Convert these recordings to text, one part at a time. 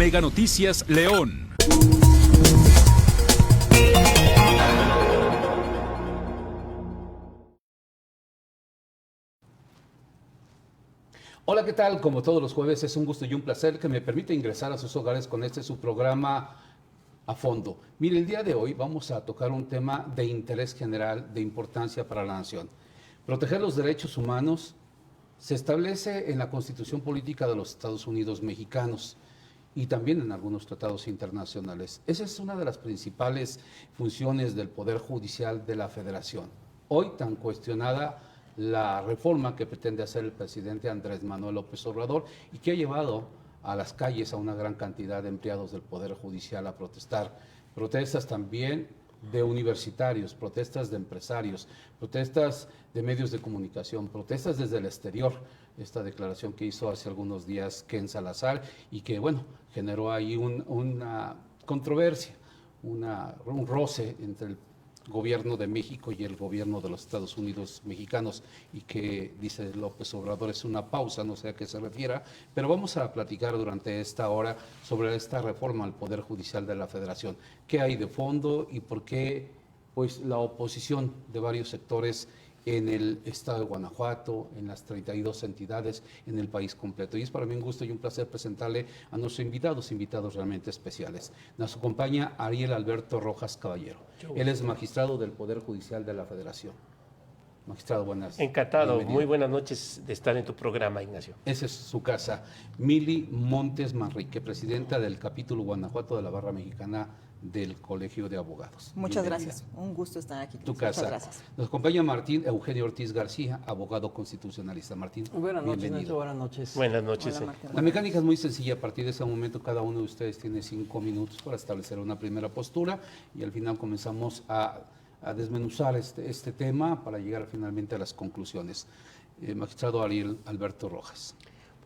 Mega Noticias León. Hola, ¿qué tal? Como todos los jueves, es un gusto y un placer que me permita ingresar a sus hogares con su programa A Fondo. Mire, el día de hoy vamos a tocar un tema de interés general, de importancia para la nación. Proteger los derechos humanos se establece en la Constitución Política de los Estados Unidos Mexicanos y también en algunos tratados internacionales. Esa es una de las principales funciones del Poder Judicial de la Federación. Hoy tan cuestionada la reforma que pretende hacer el presidente Andrés Manuel López Obrador y que ha llevado a las calles a una gran cantidad de empleados del Poder Judicial a protestar. Protestas también de universitarios, protestas de empresarios, protestas de medios de comunicación, protestas desde el exterior. Esta declaración que hizo hace algunos días Ken Salazar y que, bueno, generó ahí una controversia, un roce entre el gobierno de México y el gobierno de los Estados Unidos mexicanos y que, dice López Obrador, es una pausa, no sé a qué se refiera, pero vamos a platicar durante esta hora sobre esta reforma al Poder Judicial de la Federación. ¿Qué hay de fondo y por qué pues, la oposición de varios sectores en el estado de Guanajuato, en las 32 entidades, en el país completo? Y es para mí un gusto y un placer presentarle a nuestros invitados realmente especiales. Nos acompaña Ariel Alberto Rojas Caballero. Él es magistrado del Poder Judicial de la Federación. Magistrado, buenas. Encantado, bienvenido. muy buenas noches de estar en tu programa, Ignacio. Esa es su casa. Mili Montes Manrique, presidenta del capítulo Guanajuato de la Barra Mexicana del Colegio de Abogados. Muchas Bienvenida. gracias, un gusto estar aquí. Tu Muchas casa. gracias. Nos acompaña Martín Eugenio Ortiz García, abogado constitucionalista. Martín, buenas noches, bienvenido. Nacho, buenas noches. Buenas noches. Hola, Martín. La mecánica es muy sencilla. A partir de ese momento, cada uno de ustedes tiene 5 minutos para establecer una primera postura y al final comenzamos a desmenuzar este tema para llegar finalmente a las conclusiones. Magistrado Ariel Alberto Rojas.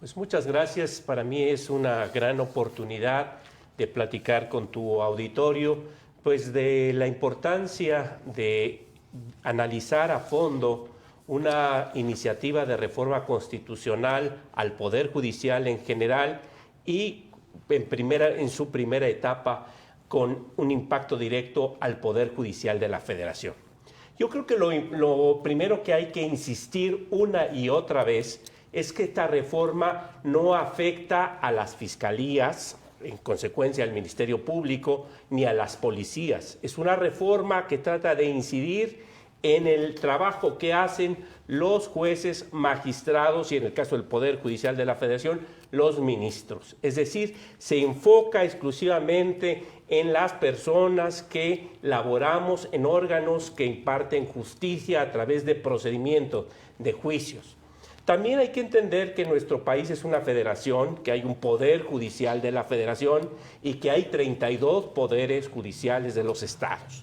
Pues muchas gracias. Para mí es una gran oportunidad de platicar con tu auditorio, pues de la importancia de analizar a fondo una iniciativa de reforma constitucional al Poder Judicial en general y en su primera etapa con un impacto directo al Poder Judicial de la Federación. Yo creo que lo primero que hay que insistir una y otra vez es que esta reforma no afecta a las fiscalías, en consecuencia al Ministerio Público, ni a las policías. Es una reforma que trata de incidir en el trabajo que hacen los jueces, magistrados y, en el caso del Poder Judicial de la Federación, los ministros. Es decir, se enfoca exclusivamente en las personas que laboramos en órganos que imparten justicia a través de procedimientos, de juicios. También hay que entender que nuestro país es una federación, que hay un poder judicial de la federación y que hay 32 poderes judiciales de los estados.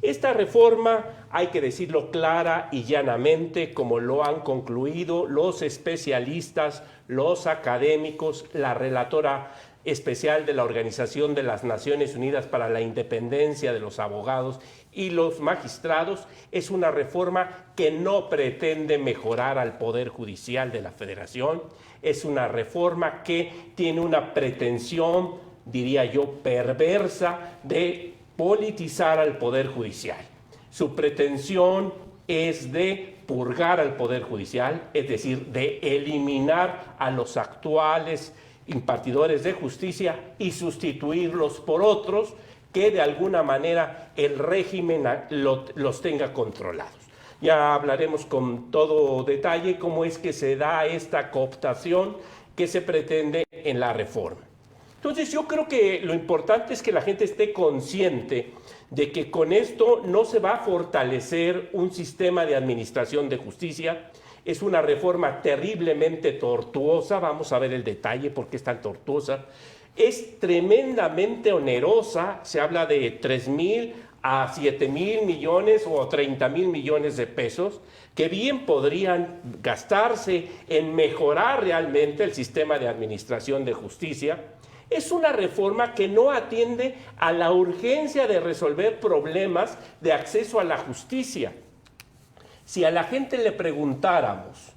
Esta reforma, hay que decirlo clara y llanamente, como lo han concluido los especialistas, los académicos, la relatora especial de la Organización de las Naciones Unidas para la Independencia de los Abogados y los magistrados, es una reforma que no pretende mejorar al Poder Judicial de la Federación, es una reforma que tiene una pretensión, diría yo, perversa de politizar al Poder Judicial. Su pretensión es de purgar al Poder Judicial, es decir, de eliminar a los actuales impartidores de justicia y sustituirlos por otros que de alguna manera el régimen los tenga controlados. Ya hablaremos con todo detalle cómo es que se da esta cooptación que se pretende en la reforma. Entonces yo creo que lo importante es que la gente esté consciente de que con esto no se va a fortalecer un sistema de administración de justicia. Es una reforma terriblemente tortuosa, vamos a ver el detalle por qué es tan tortuosa. Es tremendamente onerosa, se habla de 3,000 a 7,000 millones o 30,000 millones de pesos, que bien podrían gastarse en mejorar realmente el sistema de administración de justicia. Es una reforma que no atiende a la urgencia de resolver problemas de acceso a la justicia. Si a la gente le preguntáramos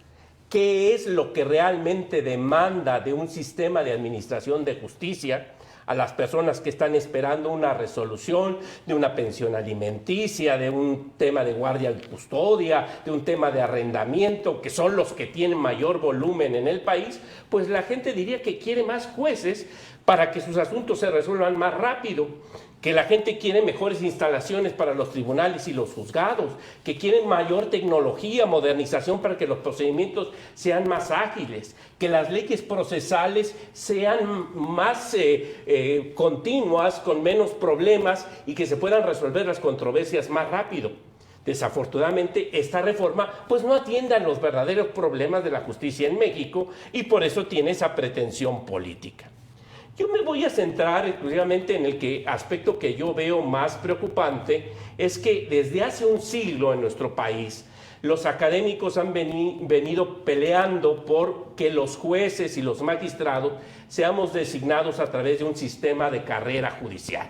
qué es lo que realmente demanda de un sistema de administración de justicia, a las personas que están esperando una resolución de una pensión alimenticia, de un tema de guardia y custodia, de un tema de arrendamiento, que son los que tienen mayor volumen en el país, pues la gente diría que quiere más jueces para que sus asuntos se resuelvan más rápido, que la gente quiere mejores instalaciones para los tribunales y los juzgados, que quieren mayor tecnología, modernización para que los procedimientos sean más ágiles, que las leyes procesales sean más continuas, con menos problemas y que se puedan resolver las controversias más rápido. Desafortunadamente, esta reforma pues no atiende a los verdaderos problemas de la justicia en México y por eso tiene esa pretensión política. Yo me voy a centrar exclusivamente en el aspecto que yo veo más preocupante, es que desde hace un siglo en nuestro país los académicos han venido peleando por que los jueces y los magistrados seamos designados a través de un sistema de carrera judicial.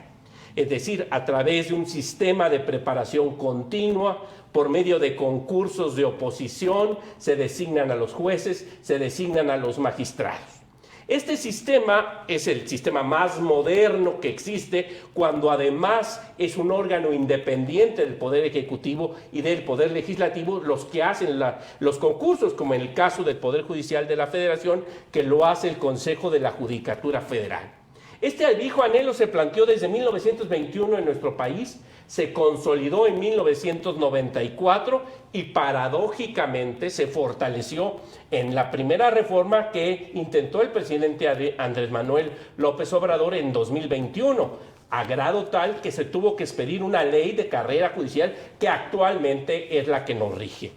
Es decir, a través de un sistema de preparación continua, por medio de concursos de oposición, se designan a los jueces, se designan a los magistrados. Este sistema es el sistema más moderno que existe cuando además es un órgano independiente del Poder Ejecutivo y del Poder Legislativo los que hacen los concursos, como en el caso del Poder Judicial de la Federación, que lo hace el Consejo de la Judicatura Federal. Este viejo anhelo se planteó desde 1921 en nuestro país, se consolidó en 1994 y paradójicamente se fortaleció en la primera reforma que intentó el presidente Andrés Manuel López Obrador en 2021, a grado tal que se tuvo que expedir una ley de carrera judicial que actualmente es la que nos rige.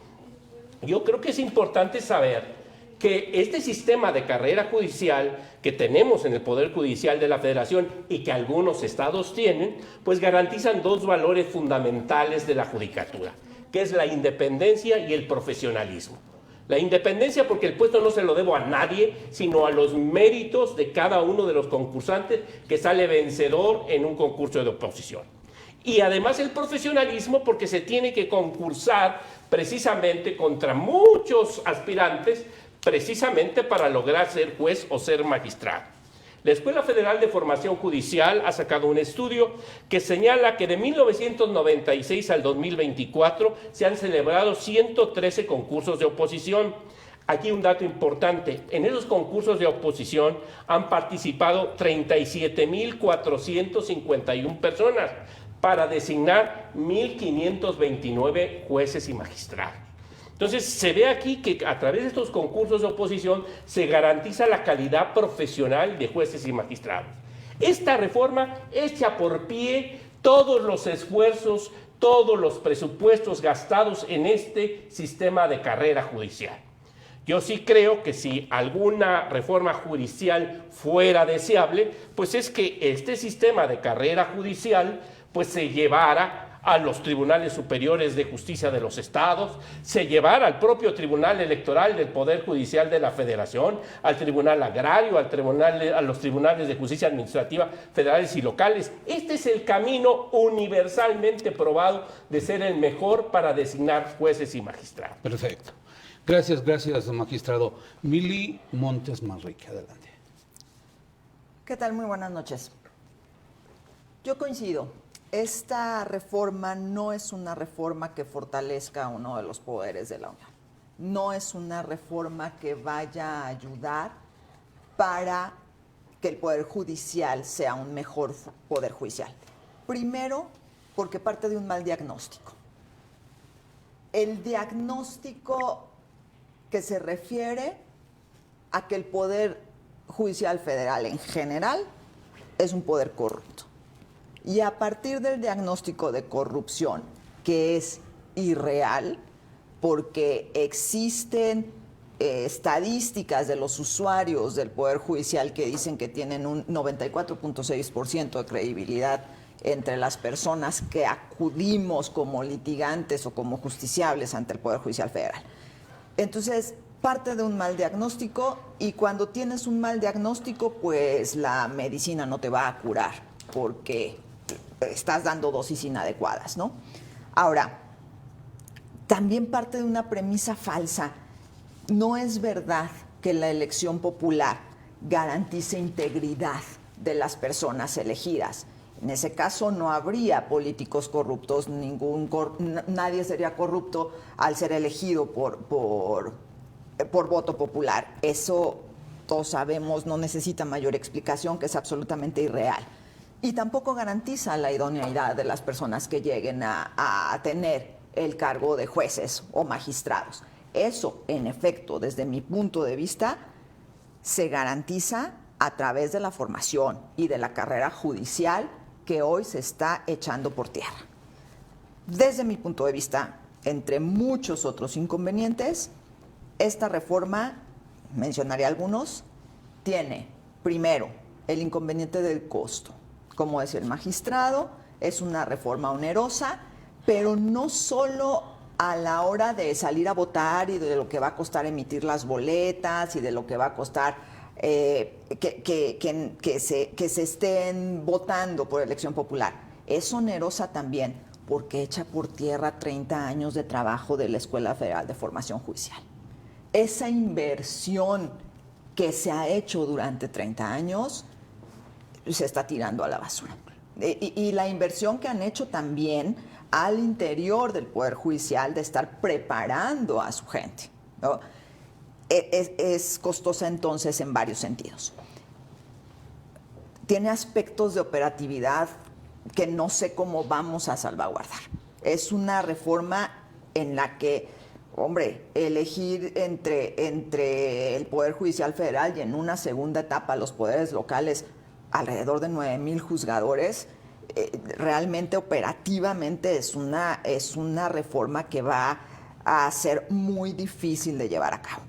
Yo creo que es importante saber que este sistema de carrera judicial que tenemos en el Poder Judicial de la Federación y que algunos estados tienen, pues garantizan dos valores fundamentales de la judicatura, que es la independencia y el profesionalismo. La independencia porque el puesto no se lo debo a nadie, sino a los méritos de cada uno de los concursantes que sale vencedor en un concurso de oposición. Y además el profesionalismo porque se tiene que concursar precisamente contra muchos aspirantes precisamente para lograr ser juez o ser magistrado. La Escuela Federal de Formación Judicial ha sacado un estudio que señala que de 1996 al 2024 se han celebrado 113 concursos de oposición. Aquí un dato importante, en esos concursos de oposición han participado 37,451 personas para designar 1,529 jueces y magistrados. Entonces, se ve aquí que a través de estos concursos de oposición se garantiza la calidad profesional de jueces y magistrados. Esta reforma echa por pie todos los esfuerzos, todos los presupuestos gastados en este sistema de carrera judicial. Yo sí creo que si alguna reforma judicial fuera deseable, pues es que este sistema de carrera judicial pues se llevara a los tribunales superiores de justicia de los estados, se llevara al propio Tribunal Electoral del Poder Judicial de la Federación, al Tribunal Agrario, a los tribunales de justicia administrativa federales y locales. Este es el camino universalmente probado de ser el mejor para designar jueces y magistrados. Perfecto. Gracias, magistrado. Mili Montes Manrique, adelante. ¿Qué tal? Muy buenas noches. Yo coincido. Esta reforma no es una reforma que fortalezca uno de los poderes de la Unión. No es una reforma que vaya a ayudar para que el Poder Judicial sea un mejor Poder Judicial. Primero, porque parte de un mal diagnóstico. El diagnóstico que se refiere a que el Poder Judicial Federal en general es un poder corrupto. Y a partir del diagnóstico de corrupción, que es irreal, porque existen estadísticas de los usuarios del Poder Judicial que dicen que tienen un 94.6% de credibilidad entre las personas que acudimos como litigantes o como justiciables ante el Poder Judicial Federal. Entonces, parte de un mal diagnóstico, y cuando tienes un mal diagnóstico, pues la medicina no te va a curar, porque estás dando dosis inadecuadas, ¿no? Ahora, también parte de una premisa falsa. No es verdad que la elección popular garantice integridad de las personas elegidas. En ese caso no habría políticos corruptos, nadie sería corrupto al ser elegido por voto popular. Eso todos sabemos, no necesita mayor explicación, que es absolutamente irreal. Y tampoco garantiza la idoneidad de las personas que lleguen a tener el cargo de jueces o magistrados. Eso, en efecto, desde mi punto de vista, se garantiza a través de la formación y de la carrera judicial que hoy se está echando por tierra. Desde mi punto de vista, entre muchos otros inconvenientes, esta reforma, mencionaré algunos, tiene, primero, el inconveniente del costo. Como decía el magistrado, es una reforma onerosa, pero no solo a la hora de salir a votar y de lo que va a costar emitir las boletas y de lo que va a costar que se estén votando por elección popular. Es onerosa también porque echa por tierra 30 años de trabajo de la Escuela Federal de Formación Judicial. Esa inversión que se ha hecho durante 30 años se está tirando a la basura. Y la inversión que han hecho también al interior del Poder Judicial de estar preparando a su gente, ¿no? Es costosa entonces en varios sentidos. Tiene aspectos de operatividad que no sé cómo vamos a salvaguardar. Es una reforma en la que, hombre, elegir entre el Poder Judicial Federal y en una segunda etapa los poderes locales alrededor de 9,000 juzgadores, realmente operativamente es una reforma que va a ser muy difícil de llevar a cabo.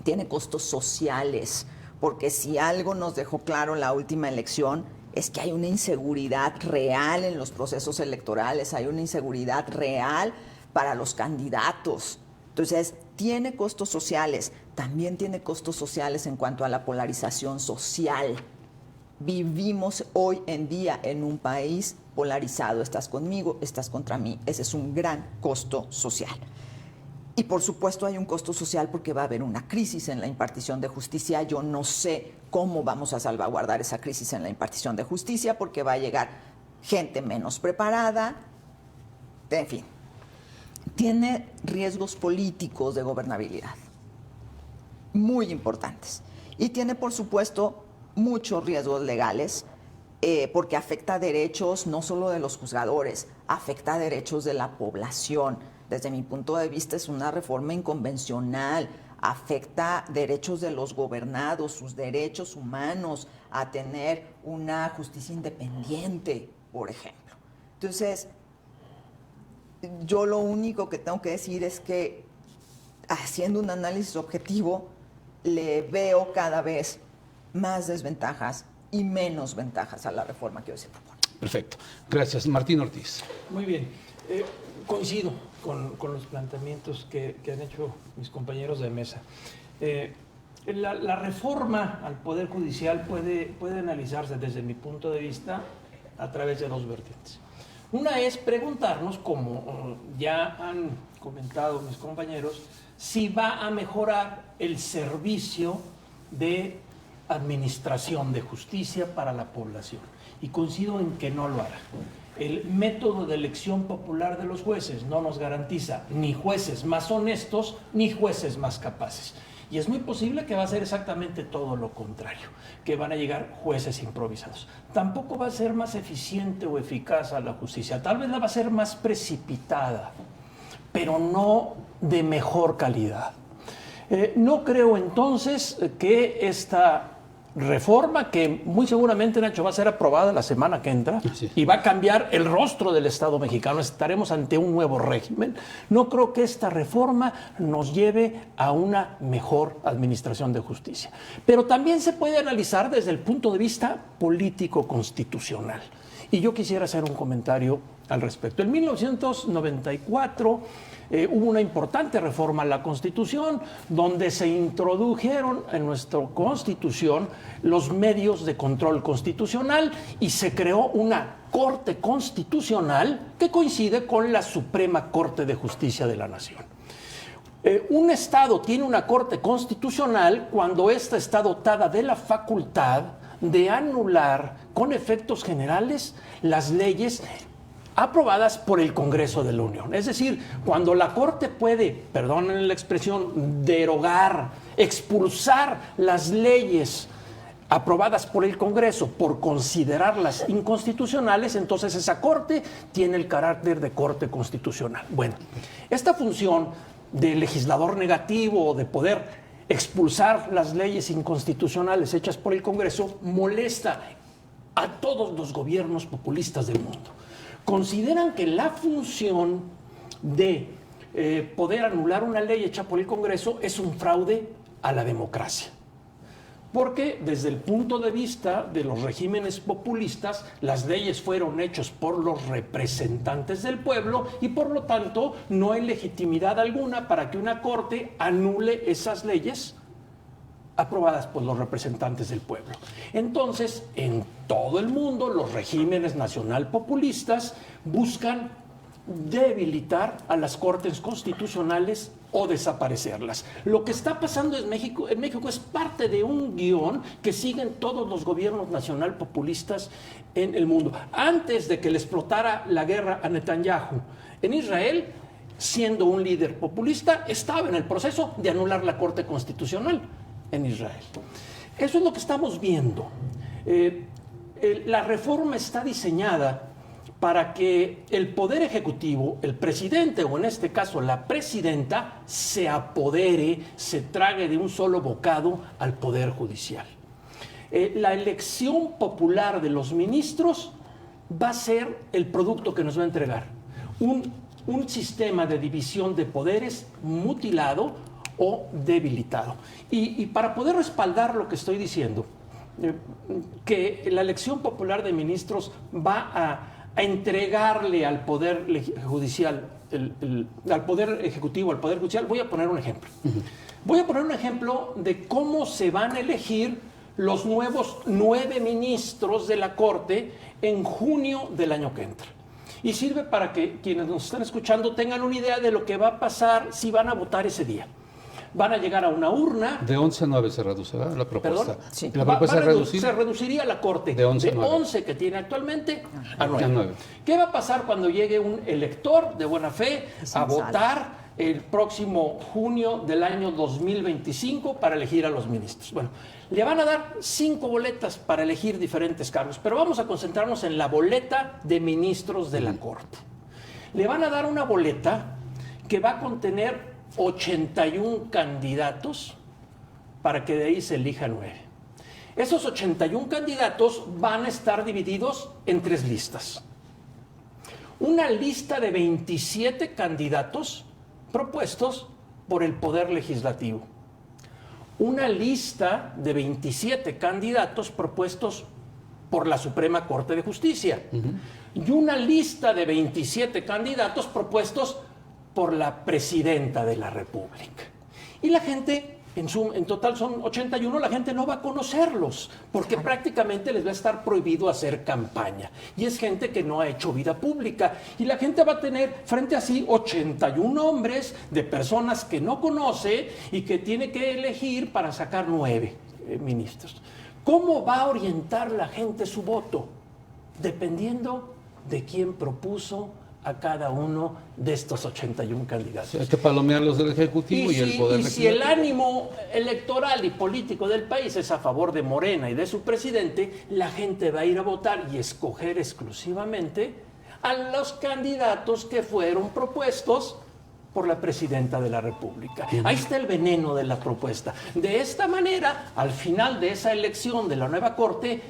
Tiene costos sociales, porque si algo nos dejó claro en la última elección es que hay una inseguridad real en los procesos electorales, hay una inseguridad real para los candidatos. Entonces, tiene costos sociales, también tiene costos sociales en cuanto a la polarización social. Vivimos hoy en día en un país polarizado, estás conmigo, estás contra mí, ese es un gran costo social. Y por supuesto hay un costo social porque va a haber una crisis en la impartición de justicia. Yo no sé cómo vamos a salvaguardar esa crisis en la impartición de justicia porque va a llegar gente menos preparada. En fin, tiene riesgos políticos de gobernabilidad muy importantes. Y tiene, por supuesto, muchos riesgos legales porque afecta derechos no solo de los juzgadores, afecta derechos de la población. Desde mi punto de vista es una reforma inconvencional, afecta derechos de los gobernados, sus derechos humanos a tener una justicia independiente, por ejemplo. Entonces, yo lo único que tengo que decir es que haciendo un análisis objetivo, le veo cada vez más desventajas y menos ventajas a la reforma que hoy se propone. Perfecto. Gracias. Martín Ortiz. Muy bien. Coincido con los planteamientos que han hecho mis compañeros de mesa. La reforma al Poder Judicial puede analizarse desde mi punto de vista a través de dos vertientes. Una es preguntarnos, como ya han comentado mis compañeros, si va a mejorar el servicio de administración de justicia para la población. Y coincido en que no lo hará. El método de elección popular de los jueces no nos garantiza ni jueces más honestos ni jueces más capaces. Y es muy posible que va a ser exactamente todo lo contrario, que van a llegar jueces improvisados. Tampoco va a ser más eficiente o eficaz a la justicia, tal vez la va a ser más precipitada, pero no de mejor calidad. No creo entonces que esta reforma, que muy seguramente, Nacho, va a ser aprobada la semana que entra, sí, y va a cambiar el rostro del Estado mexicano, estaremos ante un nuevo régimen, no creo que esta reforma nos lleve a una mejor administración de justicia. Pero también se puede analizar desde el punto de vista político-constitucional. Y yo quisiera hacer un comentario al respecto. En 1994 hubo una importante reforma a la Constitución donde se introdujeron en nuestra Constitución los medios de control constitucional y se creó una Corte Constitucional que coincide con la Suprema Corte de Justicia de la Nación. Un Estado tiene una Corte Constitucional cuando ésta está dotada de la facultad de anular con efectos generales las leyes aprobadas por el Congreso de la Unión. Es decir, cuando la Corte puede, perdonen la expresión, derogar, expulsar las leyes aprobadas por el Congreso por considerarlas inconstitucionales, entonces esa Corte tiene el carácter de Corte constitucional. Bueno, esta función de legislador negativo, de poder expulsar las leyes inconstitucionales hechas por el Congreso, molesta a todos los gobiernos populistas del mundo. Consideran que la función de poder anular una ley hecha por el Congreso es un fraude a la democracia. Porque desde el punto de vista de los regímenes populistas, las leyes fueron hechas por los representantes del pueblo y por lo tanto no hay legitimidad alguna para que una corte anule esas leyes aprobadas por los representantes del pueblo. Entonces, en todo el mundo, los regímenes nacional populistas buscan debilitar a las cortes constitucionales o desaparecerlas. Lo que está pasando en México es parte de un guión que siguen todos los gobiernos nacional populistas en el mundo. Antes de que le explotara la guerra a Netanyahu en Israel, siendo un líder populista, estaba en el proceso de anular la Corte Constitucional en Israel. Eso es lo que estamos viendo. La reforma está diseñada para que el Poder Ejecutivo, el presidente o en este caso la presidenta, se apodere, se trague de un solo bocado al Poder Judicial. La elección popular de los ministros va a ser el producto que nos va a entregar. Un sistema de división de poderes mutilado o debilitado. Y para poder respaldar lo que estoy diciendo, que la elección popular de ministros va a entregarle al Poder Judicial, al Poder Ejecutivo, al Poder Judicial, voy a poner un ejemplo. Voy a poner un ejemplo de cómo se van a elegir los nuevos 9 ministros de la Corte en junio del año que entra. Y sirve para que quienes nos están escuchando tengan una idea de lo que va a pasar si van a votar ese día. Van a llegar a una urna. De 11 a 9 se reducirá la propuesta. ¿Perdón? Sí. La propuesta se reduciría la Corte de 11 que tiene actualmente a 9. A 9. ¿Qué va a pasar cuando llegue un elector de buena fe a votar el próximo junio del año 2025 para elegir a los ministros? Bueno, le van a dar 5 boletas para elegir diferentes cargos, pero vamos a concentrarnos en la boleta de ministros de la Corte. Le van a dar una boleta que va a contener 81 candidatos para que de ahí se elija 9. Esos 81 candidatos van a estar divididos en 3 listas. Una lista de 27 candidatos propuestos por el Poder Legislativo. Una lista de 27 candidatos propuestos por la Suprema Corte de Justicia. Y una lista de 27 candidatos propuestos por la Presidenta de la República. Y la gente, en total son 81, la gente no va a conocerlos, porque prácticamente les va a estar prohibido hacer campaña. Y es gente que no ha hecho vida pública. Y la gente va a tener frente a sí 81 nombres de personas que no conoce y que tiene que elegir para sacar 9 ministros. ¿Cómo va a orientar la gente su voto? Dependiendo de quién propuso a cada uno de estos 81 candidatos. Hay que palomear los del Ejecutivo y el Poder Legislativo. Si el ánimo electoral y político del país es a favor de Morena y de su presidente, la gente va a ir a votar y escoger exclusivamente a los candidatos que fueron propuestos por la Presidenta de la República. Ahí está el veneno de la propuesta. De esta manera, al final de esa elección de la nueva Corte,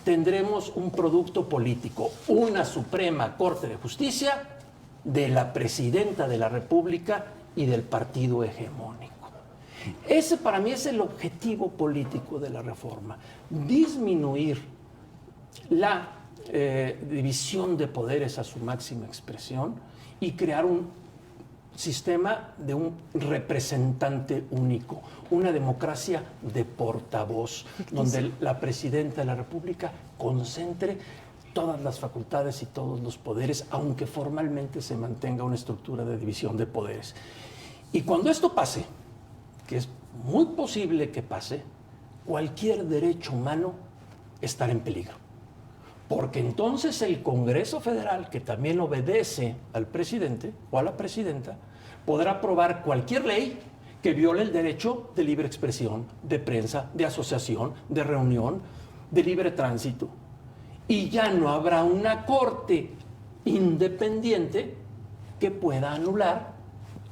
tendremos un producto político, una Suprema Corte de Justicia de la Presidenta de la República y del partido hegemónico. Ese para mí es el objetivo político de la reforma, disminuir la división de poderes a su máxima expresión y crear un sistema de un representante único, una democracia de portavoz, donde la Presidenta de la República concentre todas las facultades y todos los poderes, aunque formalmente se mantenga una estructura de división de poderes. Y cuando esto pase, que es muy posible que pase, cualquier derecho humano estar en peligro. Porque entonces el Congreso Federal, que también obedece al presidente o a la presidenta, podrá aprobar cualquier ley que viole el derecho de libre expresión, de prensa, de asociación, de reunión, de libre tránsito. Y ya no habrá una corte independiente que pueda anular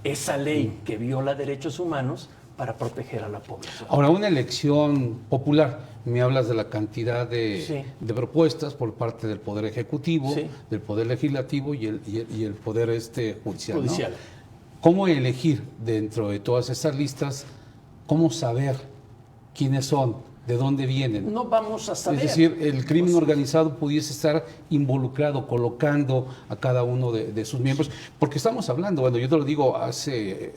esa ley que viola derechos humanos para proteger a la población. Ahora, una elección popular, me hablas de la cantidad de propuestas por parte del Poder Ejecutivo, del Poder Legislativo y el Poder Judicial. ¿No? ¿Cómo elegir dentro de todas estas listas? ¿Cómo saber quiénes son? ¿De dónde vienen? No vamos a saber. Es decir, el crimen organizado pudiese estar involucrado, colocando a cada uno de sus miembros. Porque estamos hablando, bueno, yo te lo digo, hace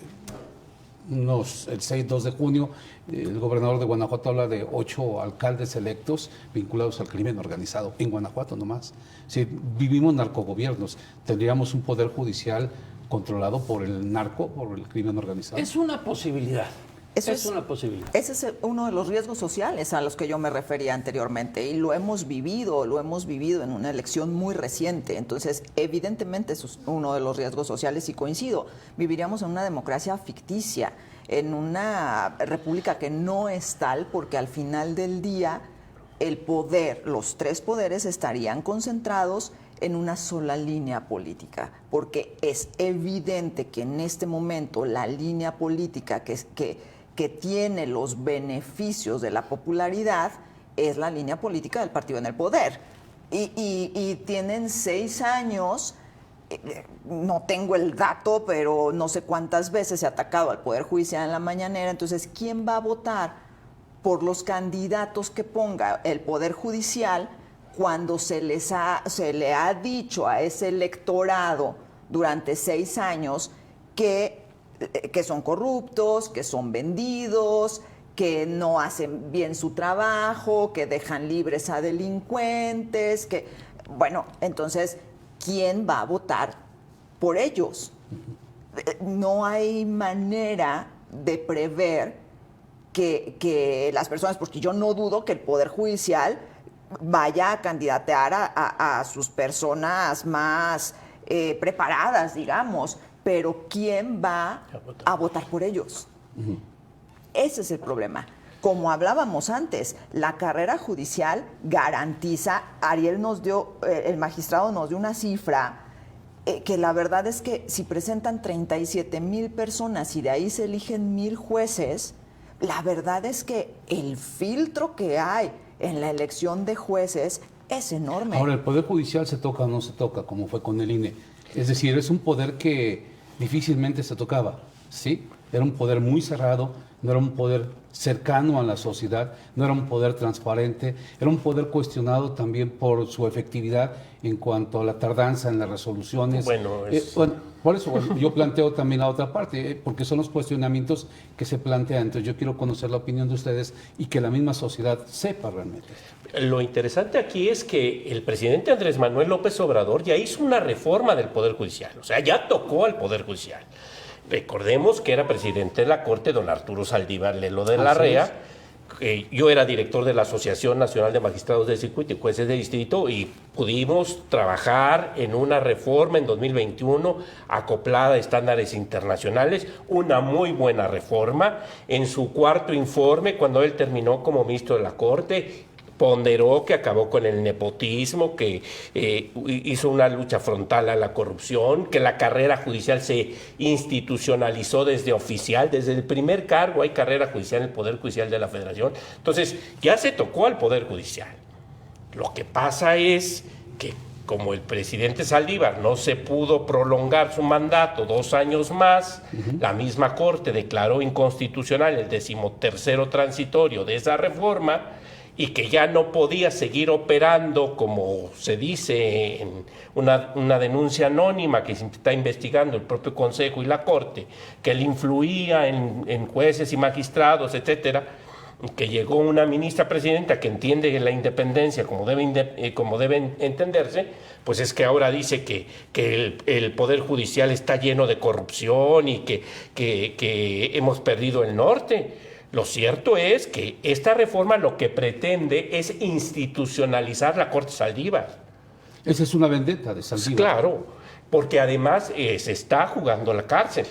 el 2 de junio, el gobernador de Guanajuato habla de 8 alcaldes electos vinculados al crimen organizado, en Guanajuato nomás. Si vivimos narcogobiernos, tendríamos un poder judicial controlado por el narco, por el crimen organizado. Es una posibilidad. Es una posibilidad. Ese es uno de los riesgos sociales a los que yo me refería anteriormente y lo hemos vivido en una elección muy reciente. Entonces, evidentemente eso es uno de los riesgos sociales y coincido. Viviríamos en una democracia ficticia, en una república que no es tal porque al final del día el poder, los 3 poderes estarían concentrados en una sola línea política, porque es evidente que en este momento la línea política que tiene los beneficios de la popularidad es la línea política del partido en el poder. Y tienen 6 años, no tengo el dato, pero no sé cuántas veces se ha atacado al Poder Judicial en la mañanera. Entonces, ¿quién va a votar por los candidatos que ponga el Poder Judicial cuando se le ha dicho a ese electorado durante 6 años que son corruptos, que son vendidos, que no hacen bien su trabajo, que dejan libres a delincuentes, bueno, entonces, ¿quién va a votar por ellos? No hay manera de prever que las personas, porque yo no dudo que el Poder Judicial vaya a candidatear a sus personas más preparadas, digamos, pero ¿quién va a votar por ellos? Ese es el problema. Como hablábamos antes, la carrera judicial garantiza, el magistrado nos dio una cifra que la verdad es que si presentan 37,000 personas y de ahí se eligen 1,000 jueces, la verdad es que el filtro que hay en la elección de jueces es enorme. Ahora, ¿el Poder Judicial se toca o no se toca, como fue con el INE? Es decir, es un poder que difícilmente se tocaba, ¿sí? Era un poder muy cerrado, no era un poder cercano a la sociedad, no era un poder transparente, era un poder cuestionado también por su efectividad en cuanto a la tardanza en las resoluciones. Por eso yo planteo también la otra parte, porque son los cuestionamientos que se plantean. Entonces yo quiero conocer la opinión de ustedes y que la misma sociedad sepa realmente. Lo interesante aquí es que el presidente Andrés Manuel López Obrador ya hizo una reforma del Poder Judicial, o sea, ya tocó al Poder Judicial. Recordemos que era presidente de la Corte don Arturo Saldívar Lelo de la Rea. Yo era director de la Asociación Nacional de Magistrados de Circuito y Jueces de Distrito y pudimos trabajar en una reforma en 2021 acoplada a estándares internacionales, una muy buena reforma. En su 4º informe, cuando él terminó como ministro de la Corte, ponderó que acabó con el nepotismo, que hizo una lucha frontal a la corrupción, que la carrera judicial se institucionalizó desde oficial, desde el primer cargo hay carrera judicial en el Poder Judicial de la Federación. Entonces, ya se tocó al Poder Judicial. Lo que pasa es que como el presidente Saldívar no se pudo prolongar su mandato 2 años más, la misma Corte declaró inconstitucional el 13º transitorio de esa reforma, y que ya no podía seguir operando, como se dice en una denuncia anónima que se está investigando el propio Consejo y la Corte, que él influía en jueces y magistrados, etcétera, que llegó una ministra presidenta que entiende la independencia como debe entenderse, pues es que ahora dice que el Poder Judicial está lleno de corrupción y que hemos perdido el norte. Lo cierto es que esta reforma lo que pretende es institucionalizar la Corte Saldívar. Esa es una vendetta de Saldívar. Claro, porque además se está jugando la cárcel.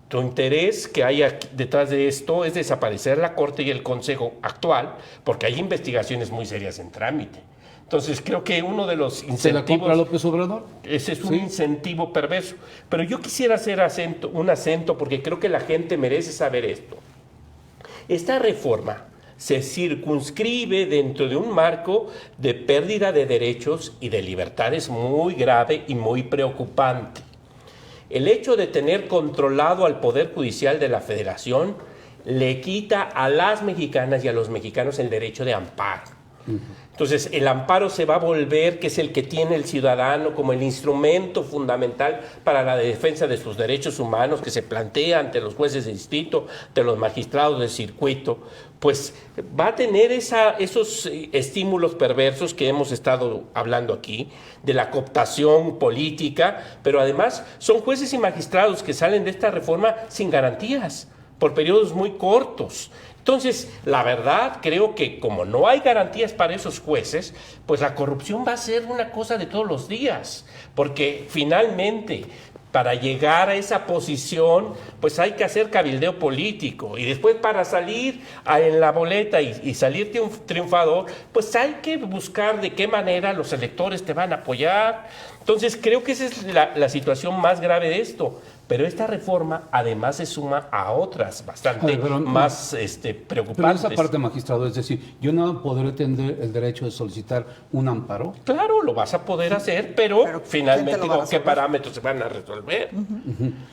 Tu interés que hay detrás de esto es desaparecer la Corte y el Consejo actual, porque hay investigaciones muy serias en trámite. Entonces creo que uno de los incentivos... ¿Se la compra López Obrador? Ese es un incentivo perverso. Pero yo quisiera hacer un acento porque creo que la gente merece saber esto. Esta reforma se circunscribe dentro de un marco de pérdida de derechos y de libertades muy grave y muy preocupante. El hecho de tener controlado al Poder Judicial de la Federación le quita a las mexicanas y a los mexicanos el derecho de amparo. Entonces, el amparo se va a volver, que es el que tiene el ciudadano como el instrumento fundamental para la defensa de sus derechos humanos, que se plantea ante los jueces de distrito, ante los magistrados de circuito, pues va a tener esos estímulos perversos que hemos estado hablando aquí, de la cooptación política, pero además son jueces y magistrados que salen de esta reforma sin garantías, por periodos muy cortos. Entonces, la verdad, creo que como no hay garantías para esos jueces, pues la corrupción va a ser una cosa de todos los días, porque finalmente, para llegar a esa posición, pues hay que hacer cabildeo político, y después para salir en la boleta y salir triunfador, pues hay que buscar de qué manera los electores te van a apoyar. Entonces, creo que esa es la situación más grave de esto. Pero esta reforma además se suma a otras bastante más preocupantes. Pero esa parte, magistrado, es decir, yo no podré tener el derecho de solicitar un amparo. Claro, lo vas a poder hacer, pero finalmente con qué parámetros se van a resolver.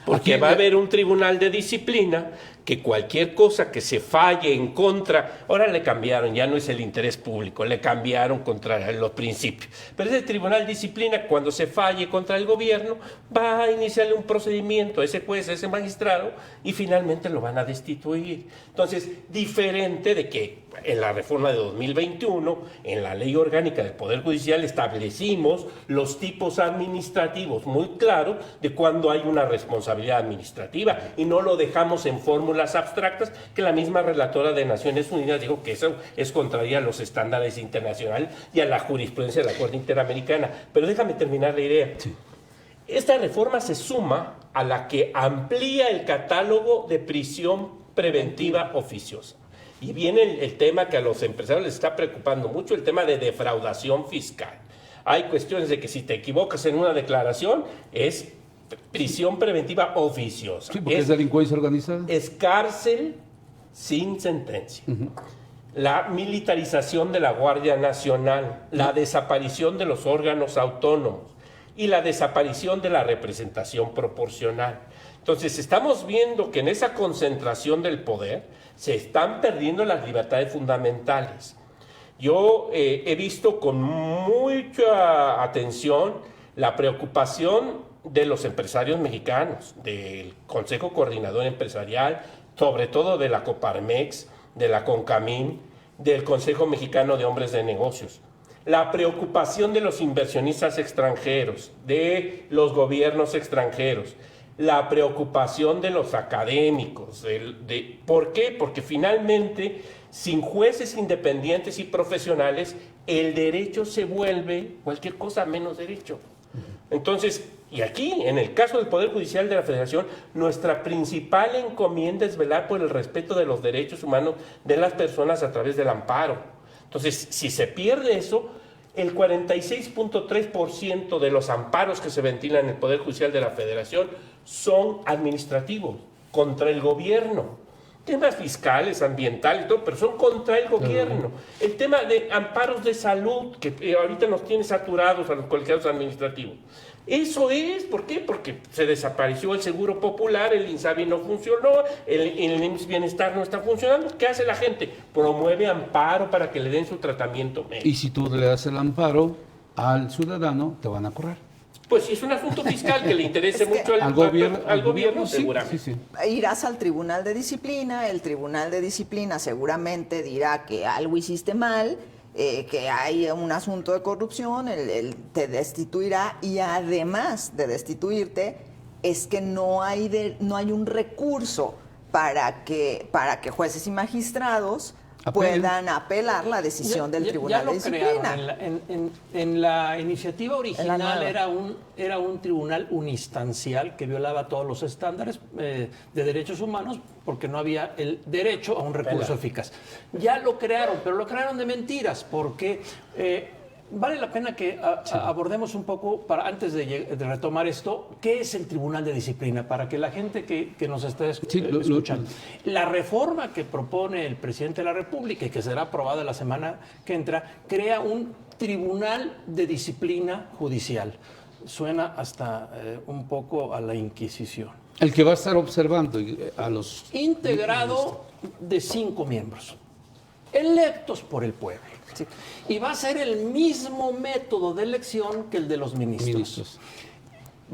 Porque va a haber un tribunal de disciplina que cualquier cosa que se falle en contra, ahora le cambiaron, ya no es el interés público, le cambiaron contra los principios. Pero ese tribunal de disciplina, cuando se falle contra el gobierno, va a iniciarle un procedimiento a ese juez, a ese magistrado, y finalmente lo van a destituir. Entonces, diferente de que en la reforma de 2021, en la Ley Orgánica del Poder Judicial, establecimos los tipos administrativos muy claros de cuando hay una responsabilidad administrativa, y no lo dejamos en fórmulas abstractas que la misma relatora de Naciones Unidas dijo que eso es contraria a los estándares internacionales y a la jurisprudencia de la Corte Interamericana. Pero déjame terminar la idea. Sí. Esta reforma se suma a la que amplía el catálogo de prisión preventiva oficiosa. Y viene el tema que a los empresarios les está preocupando mucho, el tema de defraudación fiscal. Hay cuestiones de que si te equivocas en una declaración es prisión preventiva oficiosa. Sí, porque es delincuencia organizada. Es cárcel sin sentencia. La militarización de la Guardia Nacional, la desaparición de los órganos autónomos y la desaparición de la representación proporcional. Entonces, estamos viendo que en esa concentración del poder se están perdiendo las libertades fundamentales. Yo he visto con mucha atención la preocupación de los empresarios mexicanos, del Consejo Coordinador Empresarial, sobre todo de la Coparmex, de la CONCAMIN, del Consejo Mexicano de Hombres de Negocios. La preocupación de los inversionistas extranjeros, de los gobiernos extranjeros, la preocupación de los académicos. ¿Por qué? Porque finalmente, sin jueces independientes y profesionales, el derecho se vuelve cualquier cosa menos derecho. Entonces, y aquí, en el caso del Poder Judicial de la Federación, nuestra principal encomienda es velar por el respeto de los derechos humanos de las personas a través del amparo. Entonces, si se pierde eso, el 46.3% de los amparos que se ventilan en el Poder Judicial de la Federación son administrativos, contra el gobierno. Temas fiscales, ambientales, todo, pero son contra el gobierno. El tema de amparos de salud, que ahorita nos tiene saturados a los colegiados administrativos. Eso es, ¿por qué? Porque se desapareció el Seguro Popular, el INSABI no funcionó, el IMSS Bienestar no está funcionando. ¿Qué hace la gente? Promueve amparo para que le den su tratamiento médico. Y si tú le das el amparo al ciudadano, te van a correr. Pues si es un asunto fiscal que le interese mucho al gobierno, seguramente. Sí. Irás al Tribunal de Disciplina, el Tribunal de Disciplina seguramente dirá que algo hiciste mal, que hay un asunto de corrupción, él te destituirá, y además de destituirte, es que no hay un recurso para que jueces y magistrados Apelen. puedan apelar la decisión del Tribunal de Disciplina. En la iniciativa original nueva. era un tribunal uninstancial que violaba todos los estándares de derechos humanos porque no había el derecho a un recurso eficaz. Ya lo crearon, pero lo crearon de mentiras porque vale la pena que abordemos un poco, antes de retomar esto, ¿qué es el Tribunal de Disciplina? Para que la gente que nos está escuchando. La reforma que propone el presidente de la República y que será aprobada la semana que entra, crea un Tribunal de Disciplina Judicial. Suena hasta un poco a la Inquisición. El que va a estar observando a los... Integrado de 5 miembros, electos por el pueblo. Sí. Y va a ser el mismo método de elección que el de los ministros.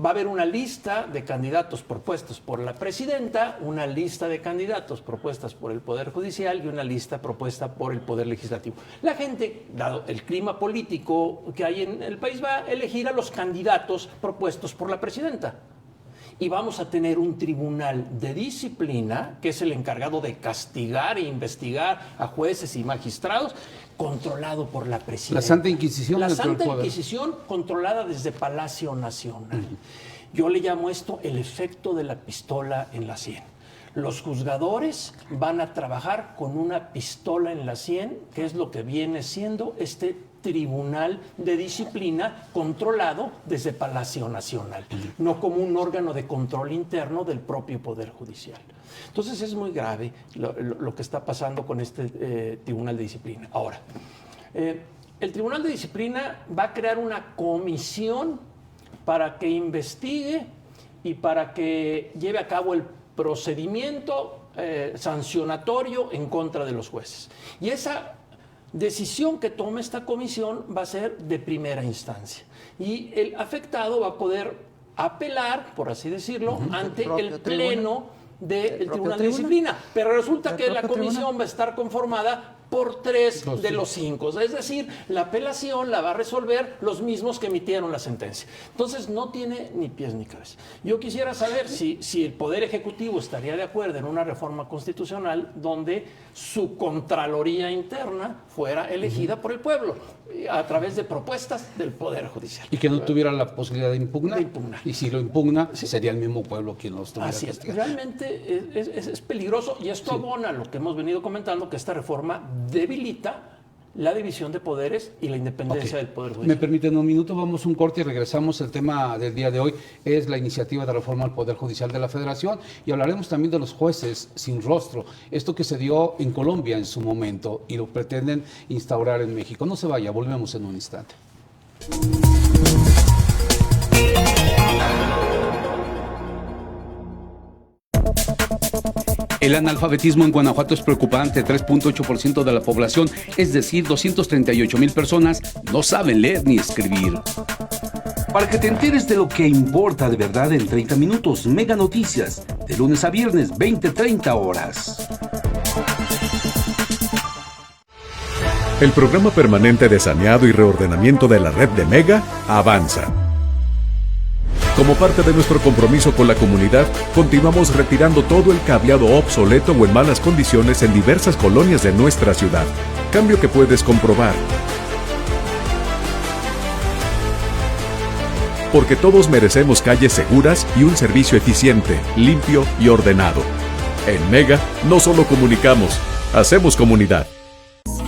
Va a haber una lista de candidatos propuestos por la presidenta, una lista de candidatos propuestas por el Poder Judicial y una lista propuesta por el Poder Legislativo. La gente, dado el clima político que hay en el país, va a elegir a los candidatos propuestos por la presidenta. Y vamos a tener un tribunal de disciplina, que es el encargado de castigar e investigar a jueces y magistrados, controlado por la presidenta. La Santa Inquisición. La Santa Inquisición controlada desde Palacio Nacional. Yo le llamo esto el efecto de la pistola en la sien. Los juzgadores van a trabajar con una pistola en la sien, que es lo que viene siendo este tribunal de disciplina controlado desde Palacio Nacional, no como un órgano de control interno del propio Poder Judicial. Entonces es muy grave lo que está pasando con este tribunal de disciplina. Ahora, el tribunal de disciplina va a crear una comisión para que investigue y para que lleve a cabo el procedimiento sancionatorio en contra de los jueces. Y esa decisión que tome esta comisión va a ser de primera instancia. Y el afectado va a poder apelar, por así decirlo, ante el pleno del Tribunal de Disciplina. Pero resulta que la comisión va a estar conformada por 3 de los 5. Es decir, la apelación la va a resolver los mismos que emitieron la sentencia. Entonces, no tiene ni pies ni cabeza. Yo quisiera saber si el Poder Ejecutivo estaría de acuerdo en una reforma constitucional donde su Contraloría Interna fuera elegida por el pueblo a través de propuestas del Poder Judicial. Y que no tuviera la posibilidad de impugnar. De impugnar. Y si lo impugna, sería el mismo pueblo quien los tuviera que castigar. Realmente es peligroso y esto abona lo que hemos venido comentando, que esta reforma debilita la división de poderes y la independencia del Poder Judicial. Me permiten un minuto, vamos a un corte y regresamos. El tema del día de hoy es la iniciativa de reforma al Poder Judicial de la Federación y hablaremos también de los jueces sin rostro, esto que se dio en Colombia en su momento y lo pretenden instaurar en México. No se vaya, volvemos en un instante. El analfabetismo en Guanajuato es preocupante. 3.8% de la población, es decir, 238,000 personas, no saben leer ni escribir. Para que te enteres de lo que importa de verdad en 30 minutos, Mega Noticias, de lunes a viernes, 20:30 horas. El programa permanente de saneado y reordenamiento de la red de Mega avanza. Como parte de nuestro compromiso con la comunidad, continuamos retirando todo el cableado obsoleto o en malas condiciones en diversas colonias de nuestra ciudad. Cambio que puedes comprobar. Porque todos merecemos calles seguras y un servicio eficiente, limpio y ordenado. En Mega no solo comunicamos, hacemos comunidad.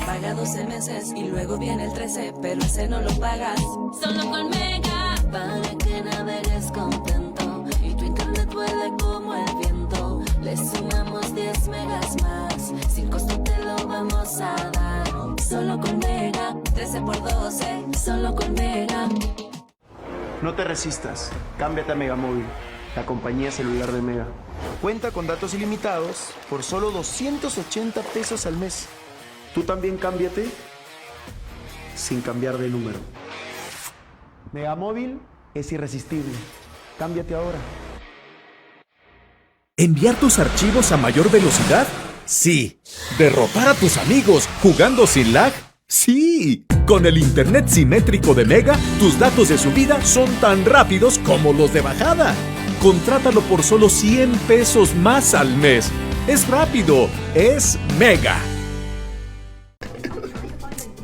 Paga 12 meses y luego viene el 13, pero ese no lo pagas. Solo con Mega, para que navegues contento y tu internet vuele como el viento. Le sumamos 10 megas más, sin costo te lo vamos a dar. Solo con Mega, 13 por 12, solo con Mega. No te resistas, cámbiate a Megamóvil, la compañía celular de Mega. Cuenta con datos ilimitados por solo 280 pesos al mes. Tú también cámbiate sin cambiar de número. Megamóvil es irresistible. Cámbiate ahora. ¿Enviar tus archivos a mayor velocidad? Sí. ¿Derrotar a tus amigos jugando sin lag? ¡Sí! Con el internet simétrico de Mega, tus datos de subida son tan rápidos como los de bajada. Contrátalo por solo 100 pesos más al mes. es rápido, es Mega.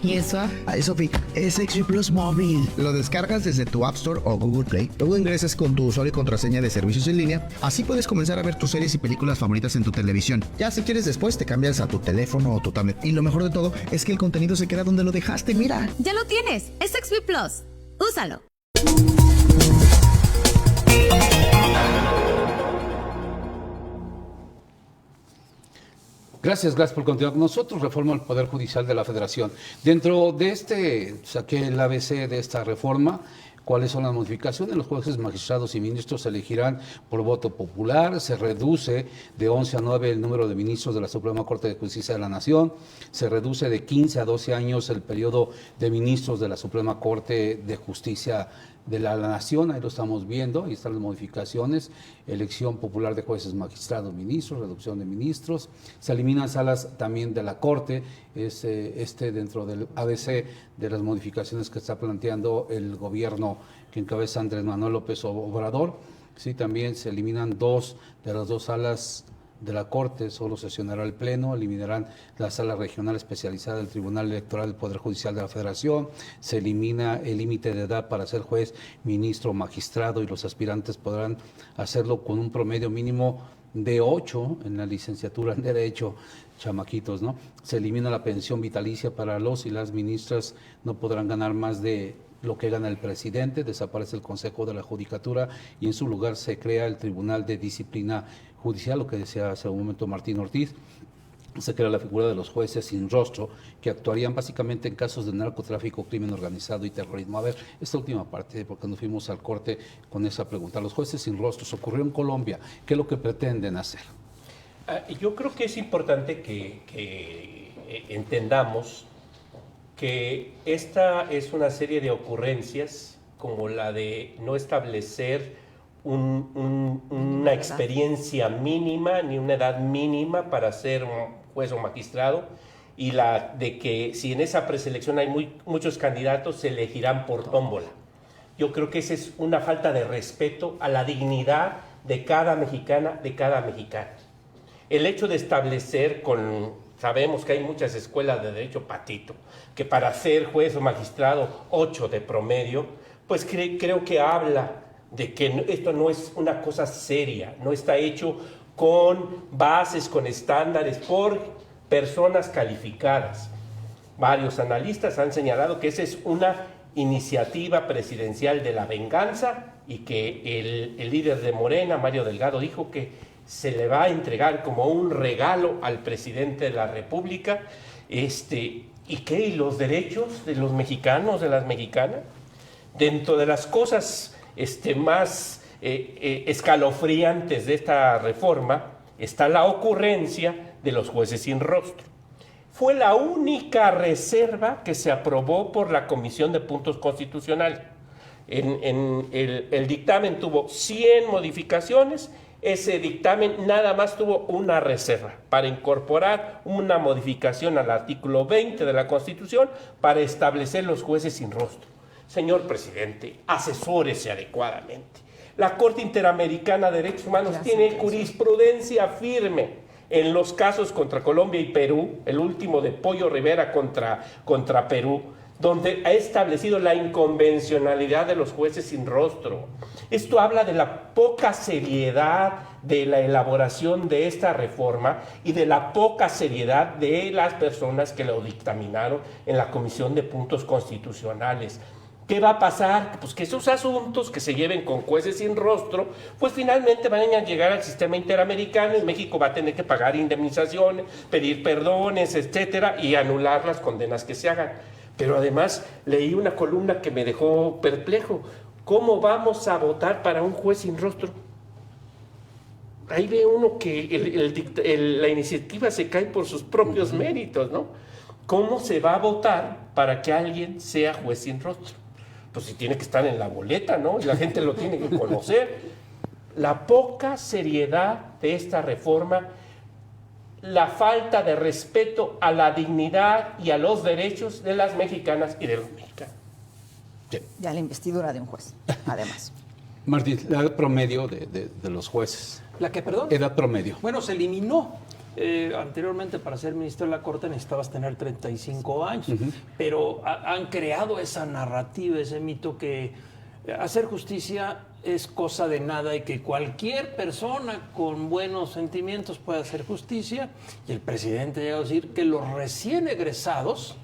¿Y eso? Sofi, es XG Plus móvil. Lo descargas desde tu App Store o Google Play. Luego ingresas con tu usuario y contraseña de servicios en línea. Así puedes comenzar a ver tus series y películas favoritas en tu televisión. Ya si quieres después te cambias a tu teléfono o tu tablet. Y lo mejor de todo es que el contenido se queda donde lo dejaste, mira. Ya lo tienes, es XP Plus. Úsalo. Gracias por continuar con nosotros. Reforma al Poder Judicial de la Federación. Dentro de saqué el ABC de esta reforma. ¿Cuáles son las modificaciones? Los jueces, magistrados y ministros se elegirán por voto popular. Se reduce de 11 a 9 el número de ministros de la Suprema Corte de Justicia de la Nación. Se reduce de 15 a 12 años el periodo de ministros de la Suprema Corte de Justicia de la Nación. Ahí lo estamos viendo, ahí están las modificaciones. Elección popular de jueces, magistrados, ministros, reducción de ministros. Se eliminan salas también de la Corte, dentro del ABC de las modificaciones que está planteando el gobierno que encabeza Andrés Manuel López Obrador. Sí, también se eliminan 2 de las 2 salas de la Corte, solo sesionará el Pleno, eliminarán la sala regional especializada del Tribunal Electoral del Poder Judicial de la Federación, se elimina el límite de edad para ser juez, ministro, magistrado, y los aspirantes podrán hacerlo con un promedio mínimo de 8 en la licenciatura en Derecho, chamaquitos, ¿no? Se elimina la pensión vitalicia para los y las ministras, no podrán ganar más de lo que gana el presidente, desaparece el Consejo de la Judicatura y en su lugar se crea el Tribunal de Disciplina Judicial, lo que decía hace un momento Martín Ortiz. Se crea la figura de los jueces sin rostro, que actuarían básicamente en casos de narcotráfico, crimen organizado y terrorismo. A ver, esta última parte, porque nos fuimos al corte con esa pregunta. Los jueces sin rostros, ocurrió en Colombia, ¿qué es lo que pretenden hacer? Yo creo que es importante que entendamos que esta es una serie de ocurrencias como la de no establecer una experiencia mínima ni una edad mínima para ser un juez o magistrado, y la de que si en esa preselección hay muchos candidatos se elegirán por tómbola. Yo creo que esa es una falta de respeto a la dignidad de cada mexicana, de cada mexicano. El hecho de establecer sabemos que hay muchas escuelas de derecho patito, que para ser juez o magistrado 8 de promedio, pues creo que habla de que esto no es una cosa seria, no está hecho con bases, con estándares, por personas calificadas. Varios analistas han señalado que esa es una iniciativa presidencial de la venganza y que el líder de Morena, Mario Delgado, dijo que se le va a entregar como un regalo al presidente de la República, ¿y qué? ¿Y los derechos de los mexicanos, de las mexicanas? Dentro de las cosas más escalofriantes de esta reforma está la ocurrencia de los jueces sin rostro. Fue la única reserva que se aprobó por la Comisión de Puntos Constitucionales. El dictamen tuvo 100 modificaciones. Ese dictamen nada más tuvo una reserva para incorporar una modificación al artículo 20 de la Constitución para establecer los jueces sin rostro. Señor presidente, asesórese adecuadamente. La Corte Interamericana de Derechos Humanos tiene jurisprudencia firme en los casos contra Colombia y Perú, el último de Pollo Rivera contra Perú, donde ha establecido la inconvencionalidad de los jueces sin rostro. Esto habla de la poca seriedad de la elaboración de esta reforma y de la poca seriedad de las personas que lo dictaminaron en la Comisión de Puntos Constitucionales. ¿Qué va a pasar? Pues que esos asuntos que se lleven con jueces sin rostro, pues finalmente van a llegar al sistema interamericano y México va a tener que pagar indemnizaciones, pedir perdones, etcétera, y anular las condenas que se hagan. Pero además leí una columna que me dejó perplejo. ¿Cómo vamos a votar para un juez sin rostro? Ahí ve uno que la iniciativa se cae por sus propios méritos, ¿no? ¿Cómo se va a votar para que alguien sea juez sin rostro? Pues si tiene que estar en la boleta, ¿no? Y la gente lo tiene que conocer. La poca seriedad de esta reforma, la falta de respeto a la dignidad y a los derechos de las mexicanas y de los mexicanos. Sí. Ya la investidura de un juez, además. Martín, la edad promedio de los jueces. ¿La que, perdón? Edad promedio. Bueno, se eliminó. Anteriormente, para ser ministro de la Corte necesitabas tener 35 años, pero han creado esa narrativa, ese mito que hacer justicia es cosa de nada y que cualquier persona con buenos sentimientos puede hacer justicia. Y el presidente llega a decir que los recién egresados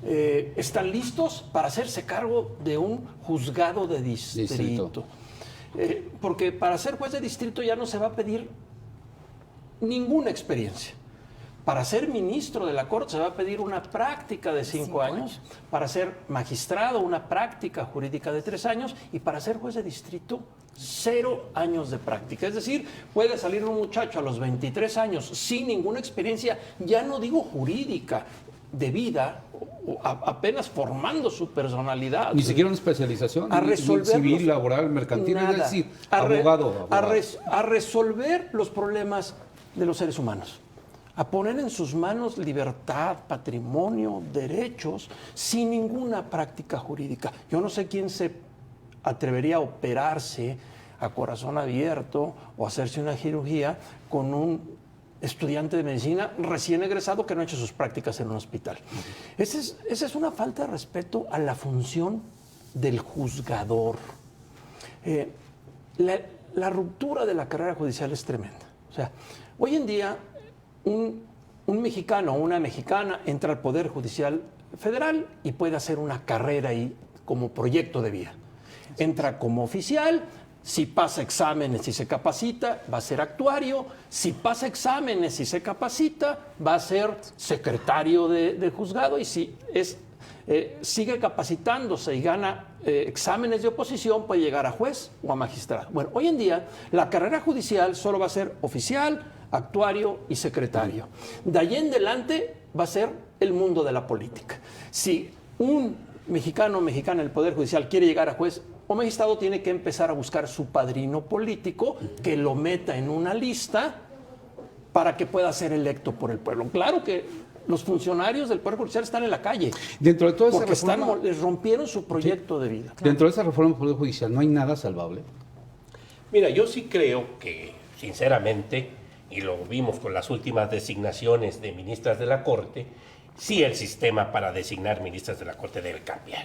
están listos para hacerse cargo de un juzgado de distrito. Porque para ser juez de distrito ya no se va a pedir ninguna experiencia. Para ser ministro de la Corte se va a pedir una práctica de 5 años, para ser magistrado una práctica jurídica de 3 años y para ser juez de distrito 0 años de práctica. Es decir, puede salir un muchacho a los 23 años sin ninguna experiencia, ya no digo jurídica, de vida, apenas formando su personalidad. Ni siquiera una especialización a resolver civil, laboral, mercantil, nada. Es decir, abogado. A resolver los problemas de los seres humanos, a poner en sus manos libertad, patrimonio, derechos, sin ninguna práctica jurídica. Yo no sé quién se atrevería a operarse a corazón abierto o hacerse una cirugía con un estudiante de medicina recién egresado que no ha hecho sus prácticas en un hospital. Esa es una falta de respeto a la función del juzgador. La ruptura de la carrera judicial es tremenda. O sea, hoy en día un mexicano o una mexicana entra al Poder Judicial Federal y puede hacer una carrera ahí como proyecto de vida. Entra como oficial. Si pasa exámenes y se capacita, va a ser actuario. Si pasa exámenes y se capacita, va a ser secretario de juzgado. Y si sigue capacitándose y gana exámenes de oposición, puede llegar a juez o a magistrado. Bueno, hoy en día la carrera judicial solo va a ser oficial, actuario y secretario. De ahí en adelante va a ser el mundo de la política. Si un mexicano o mexicana en el Poder Judicial quiere llegar a juez o magistrado, tiene que empezar a buscar su padrino político que lo meta en una lista para que pueda ser electo por el pueblo. Claro que los funcionarios del Poder Judicial están en la calle. Dentro de toda esa porque reforma, les rompieron su proyecto de vida. Dentro de esa reforma del Poder Judicial, ¿no hay nada salvable? Mira, yo sí creo que, sinceramente, y lo vimos con las últimas designaciones de ministras de la Corte, sí el sistema para designar ministras de la Corte debe cambiar.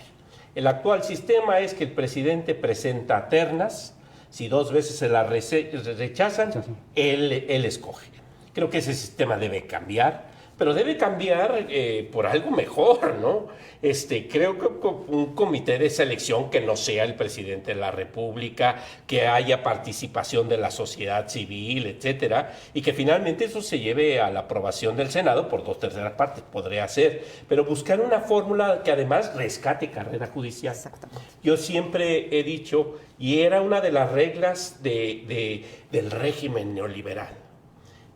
El actual sistema es que el presidente presenta ternas, si 2 veces se la rechazan, él escoge. Creo que ese sistema debe cambiar, pero debe cambiar por algo mejor, ¿no? Creo que un comité de selección que no sea el presidente de la República, que haya participación de la sociedad civil, etcétera, y que finalmente eso se lleve a la aprobación del Senado por 2/3 partes, podría ser, pero buscar una fórmula que además rescate carrera judicial. Exactamente. Yo siempre he dicho, y era una de las reglas del régimen neoliberal,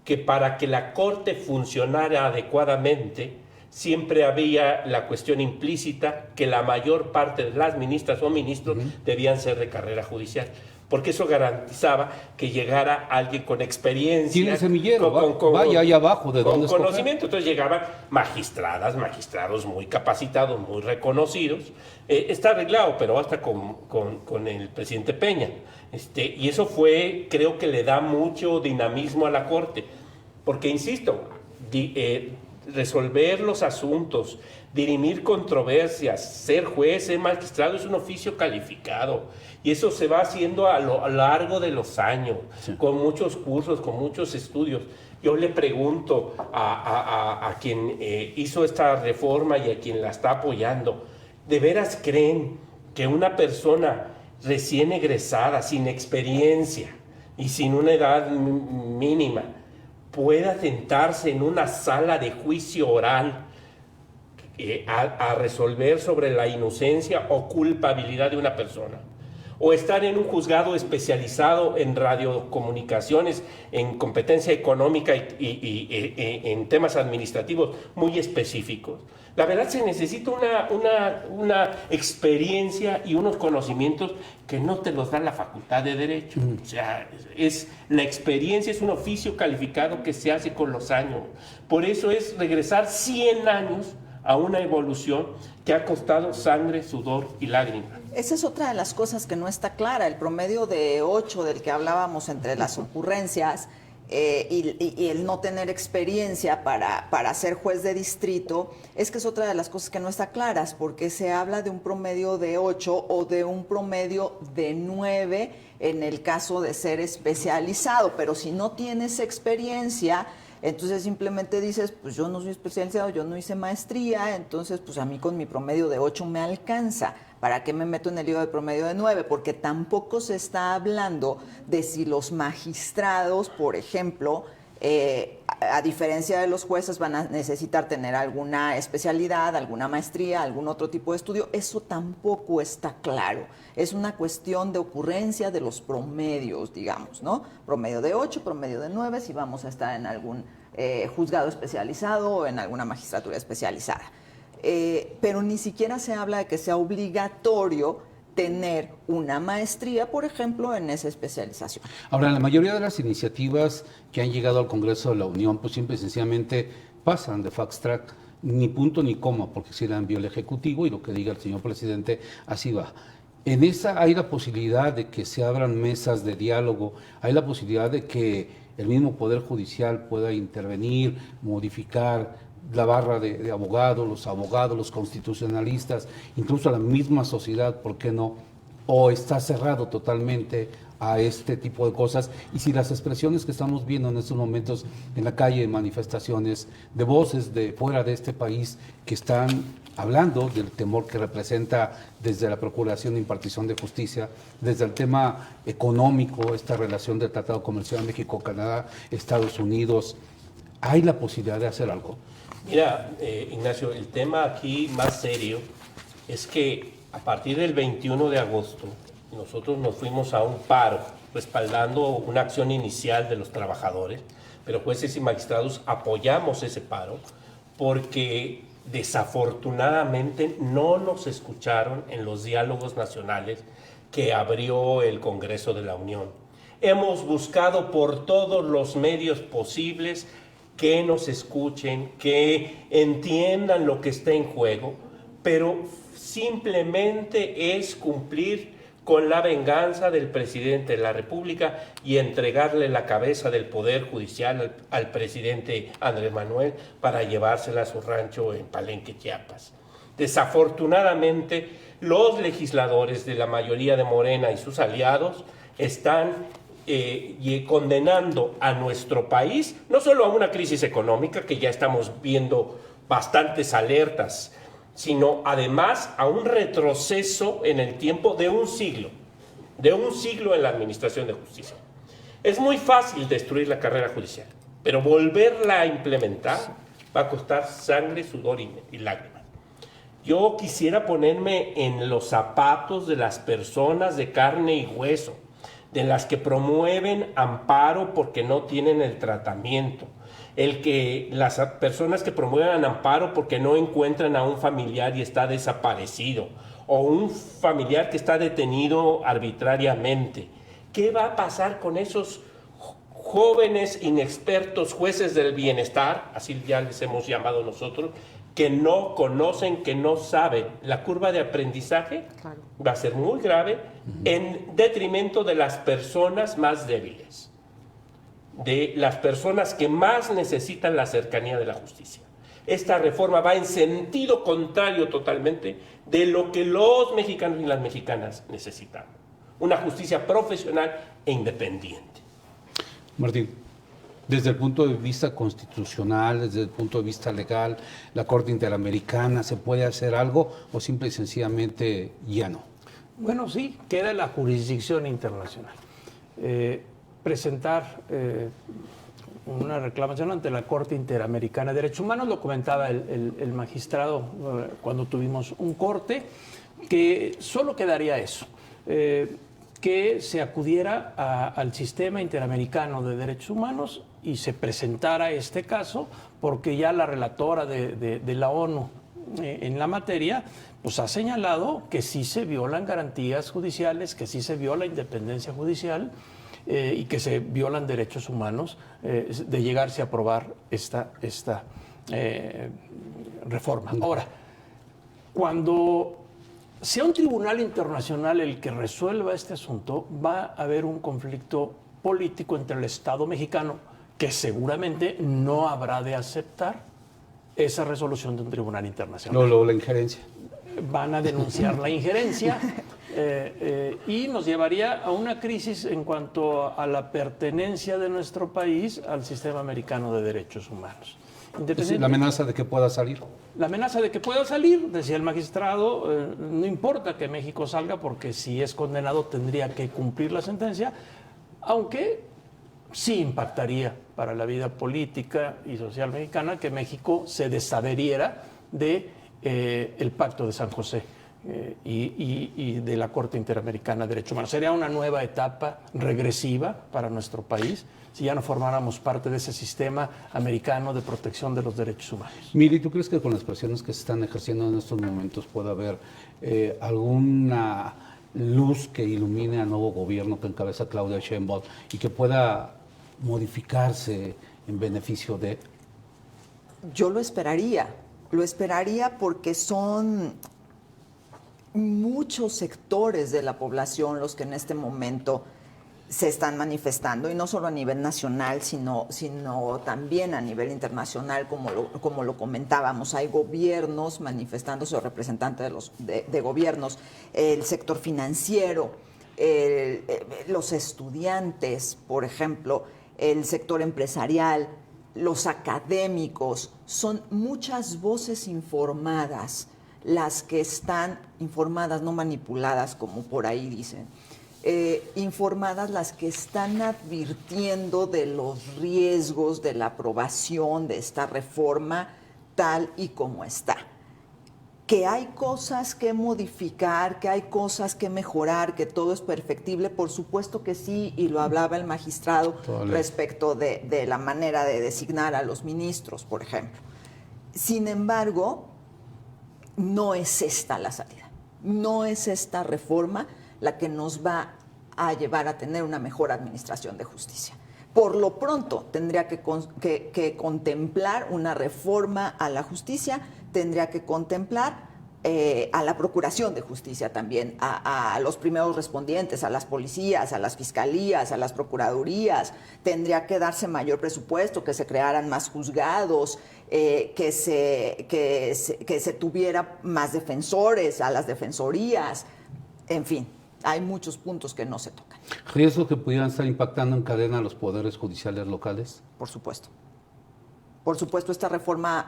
que para que la Corte funcionara adecuadamente, siempre había la cuestión implícita que la mayor parte de las ministras o ministros debían ser de carrera judicial, porque eso garantizaba que llegara alguien con experiencia. Tiene un semillero, vaya ahí abajo de donde con conocimiento. Entonces llegaban magistradas, magistrados muy capacitados, muy reconocidos. Está arreglado, pero hasta con el presidente Peña. Y eso creo que le da mucho dinamismo a la Corte, porque insisto, resolver los asuntos, dirimir controversias, ser juez, ser magistrado es un oficio calificado y eso se va haciendo a lo largo de los años, con muchos cursos, con muchos estudios. Yo le pregunto a quien hizo esta reforma y a quien la está apoyando, ¿de veras creen que una persona recién egresada, sin experiencia y sin una edad mínima, pueda sentarse en una sala de juicio oral a resolver sobre la inocencia o culpabilidad de una persona? O estar en un juzgado especializado en radiocomunicaciones, en competencia económica y en temas administrativos muy específicos. La verdad se necesita una experiencia y unos conocimientos que no te los da la Facultad de Derecho. O sea, la experiencia es un oficio calificado que se hace con los años. Por eso es regresar 100 años a una evolución que ha costado sangre, sudor y lágrimas. Esa es otra de las cosas que no está clara. El promedio de 8 del que hablábamos entre las ocurrencias y el no tener experiencia para ser juez de distrito, es otra de las cosas que no está claras, porque se habla de un promedio de 8 o de un promedio de 9 en el caso de ser especializado, pero si no tienes experiencia, entonces simplemente dices, pues yo no soy especializado, yo no hice maestría, entonces pues a mí con mi promedio de 8 me alcanza. ¿Para qué me meto en el lío de promedio de 9? Porque tampoco se está hablando de si los magistrados, por ejemplo, a diferencia de los jueces, van a necesitar tener alguna especialidad, alguna maestría, algún otro tipo de estudio. Eso tampoco está claro. Es una cuestión de ocurrencia de los promedios, digamos, ¿no? Promedio de 8, promedio de 9, si vamos a estar en algún juzgado especializado o en alguna magistratura especializada. Pero ni siquiera se habla de que sea obligatorio tener una maestría, por ejemplo, en esa especialización. Ahora, la mayoría de las iniciativas que han llegado al Congreso de la Unión, pues simple y sencillamente pasan de fast track, ni punto ni coma, porque si la envió el Ejecutivo y lo que diga el señor presidente, así va. En esa hay la posibilidad de que se abran mesas de diálogo, hay la posibilidad de que el mismo Poder Judicial pueda intervenir, modificar la barra de abogados, los constitucionalistas, incluso la misma sociedad, ¿por qué no? O está cerrado totalmente a este tipo de cosas. Y si las expresiones que estamos viendo en estos momentos en la calle, manifestaciones de voces de fuera de este país que están hablando del temor que representa desde la Procuración de Impartición de Justicia, desde el tema económico, esta relación del Tratado Comercial México-Canadá, Estados Unidos, ¿hay la posibilidad de hacer algo? Mira, Ignacio, el tema aquí más serio es que a partir del 21 de agosto nosotros nos fuimos a un paro respaldando una acción inicial de los trabajadores, pero jueces y magistrados apoyamos ese paro porque desafortunadamente no nos escucharon en los diálogos nacionales que abrió el Congreso de la Unión. Hemos buscado por todos los medios posibles que nos escuchen, que entiendan lo que está en juego, pero simplemente es cumplir con la venganza del presidente de la República y entregarle la cabeza del Poder Judicial al presidente Andrés Manuel para llevársela a su rancho en Palenque, Chiapas. Desafortunadamente, los legisladores de la mayoría de Morena y sus aliados están condenando a nuestro país, no solo a una crisis económica, que ya estamos viendo bastantes alertas, sino además a un retroceso en el tiempo de un siglo en la administración de justicia. Es muy fácil destruir la carrera judicial, pero volverla a implementar va a costar sangre, sudor y lágrimas. Yo quisiera ponerme en los zapatos de las personas de carne y hueso, de las que promueven amparo porque no tienen el tratamiento, las personas que promueven amparo porque no encuentran a un familiar y está desaparecido, o un familiar que está detenido arbitrariamente. ¿Qué va a pasar con esos jóvenes inexpertos jueces del bienestar, así ya les hemos llamado nosotros, que no conocen, que no saben? La curva de aprendizaje va a ser muy grave en detrimento de las personas más débiles, de las personas que más necesitan la cercanía de la justicia. Esta reforma va en sentido contrario totalmente de lo que los mexicanos y las mexicanas necesitamos. Una justicia profesional e independiente. Martín, desde el punto de vista constitucional, desde el punto de vista legal, la Corte Interamericana, ¿se puede hacer algo o simple y sencillamente ya no? Bueno, sí, queda la jurisdicción internacional. Presentar una reclamación ante la Corte Interamericana de Derechos Humanos, lo comentaba el magistrado cuando tuvimos un corte, que solo quedaría eso, que se acudiera al Sistema Interamericano de Derechos Humanos y se presentara este caso, porque ya la relatora de la ONU en la materia pues ha señalado que sí se violan garantías judiciales, que sí se viola independencia judicial, y que se violan derechos humanos de llegarse a aprobar esta reforma. Ahora, cuando sea un tribunal internacional el que resuelva este asunto, va a haber un conflicto político entre el Estado mexicano que seguramente no habrá de aceptar esa resolución de un tribunal internacional. No, la injerencia. Van a denunciar la injerencia y nos llevaría a una crisis en cuanto a la pertenencia de nuestro país al sistema americano de derechos humanos. La amenaza de que pueda salir. La amenaza de que pueda salir, decía el magistrado, no importa que México salga porque si es condenado tendría que cumplir la sentencia, aunque sí impactaría para la vida política y social mexicana que México se desadheriera de el Pacto de San José y de la Corte Interamericana de Derechos Humanos. Sería una nueva etapa regresiva para nuestro país si ya no formáramos parte de ese sistema americano de protección de los derechos humanos. Miri, ¿tú crees que con las presiones que se están ejerciendo en estos momentos puede haber alguna luz que ilumine al nuevo gobierno que encabeza Claudia Sheinbaum y que pueda modificarse en beneficio de...? Yo lo esperaría porque son muchos sectores de la población los que en este momento se están manifestando, y no solo a nivel nacional, sino también a nivel internacional, como lo comentábamos. Hay gobiernos manifestándose, o representantes de gobiernos, el sector financiero, los estudiantes, por ejemplo, el sector empresarial, los académicos. Son muchas voces informadas las que están informadas, no manipuladas, como por ahí dicen. Informadas las que están advirtiendo de los riesgos de la aprobación de esta reforma tal y como está. Que hay cosas que modificar, que hay cosas que mejorar, que todo es perfectible, por supuesto que sí, y lo hablaba el magistrado respecto de la manera de designar a los ministros, por ejemplo. Sin embargo, no es esta la salida, no es esta reforma la que nos va a llevar a tener una mejor administración de justicia. Por lo pronto, tendría que contemplar una reforma a la justicia, tendría que contemplar a la Procuración de Justicia también, a los primeros respondientes, a las policías, a las fiscalías, a las procuradurías. Tendría que darse mayor presupuesto, que se crearan más juzgados, que se tuviera más defensores, a las defensorías, en fin. Hay muchos puntos que no se tocan. ¿Riesgo que pudieran estar impactando en cadena a los poderes judiciales locales? Por supuesto. Por supuesto, esta reforma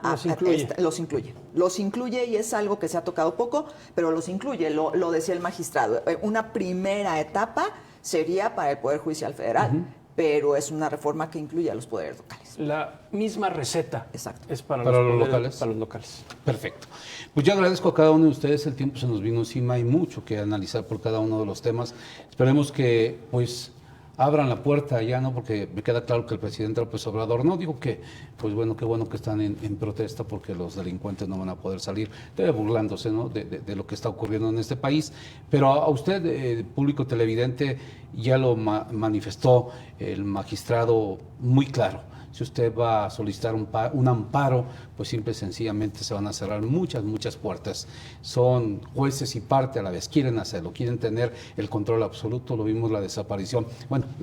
los incluye y es algo que se ha tocado poco, pero los incluye, lo decía el magistrado. Una primera etapa sería para el Poder Judicial Federal, pero es una reforma que incluye a los poderes locales. La misma receta. Exacto. Es para los locales. Para los locales. Perfecto. Pues yo agradezco a cada uno de ustedes, el tiempo se nos vino encima, hay mucho que analizar por cada uno de los temas. Esperemos que pues abran la puerta ya, ¿no? Porque me queda claro que el presidente López Obrador no digo que, pues bueno, qué bueno que están en protesta porque los delincuentes no van a poder salir, burlándose, ¿no? de lo que está ocurriendo en este país. Pero a usted, público televidente, ya lo manifestó el magistrado muy claro. Si usted va a solicitar un amparo, pues simple y sencillamente se van a cerrar muchas puertas. Son jueces y parte a la vez, quieren hacerlo, quieren tener el control absoluto. Lo vimos la desaparición,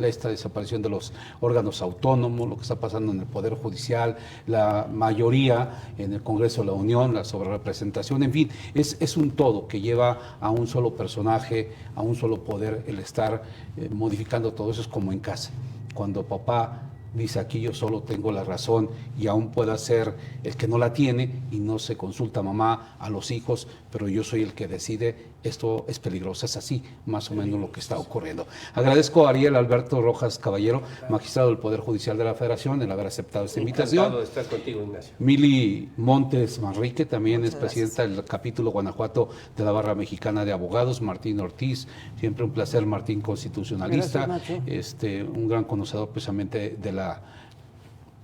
esta desaparición de los órganos autónomos, lo que está pasando en el Poder Judicial, la mayoría en el Congreso de la Unión, la sobrerepresentación, en fin, es un todo que lleva a un solo personaje, a un solo poder, el estar modificando todo eso. Es como en casa, cuando papá dice aquí yo solo tengo la razón y aún pueda ser el que no la tiene y no se consulta a mamá, a los hijos, pero yo soy el que decide. Esto es peligroso, es así más o menos lo que está ocurriendo. Agradezco a Ariel Alberto Rojas Caballero, magistrado del Poder Judicial de la Federación, el haber aceptado esta invitación. Encantado de estar contigo, Ignacio. Mili Montes Manrique, también es presidenta del capítulo Guanajuato de la Barra Mexicana de Abogados. Martín Ortiz, siempre un placer, Martín, constitucionalista. Gracias, un gran conocedor precisamente de la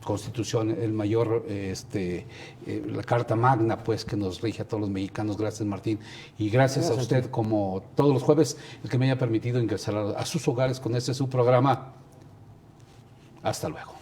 Constitución, el mayor, la Carta Magna, pues, que nos rige a todos los mexicanos. Gracias, Martín. Y gracias a usted, como todos los jueves, el que me haya permitido ingresar a sus hogares con su programa. Hasta luego.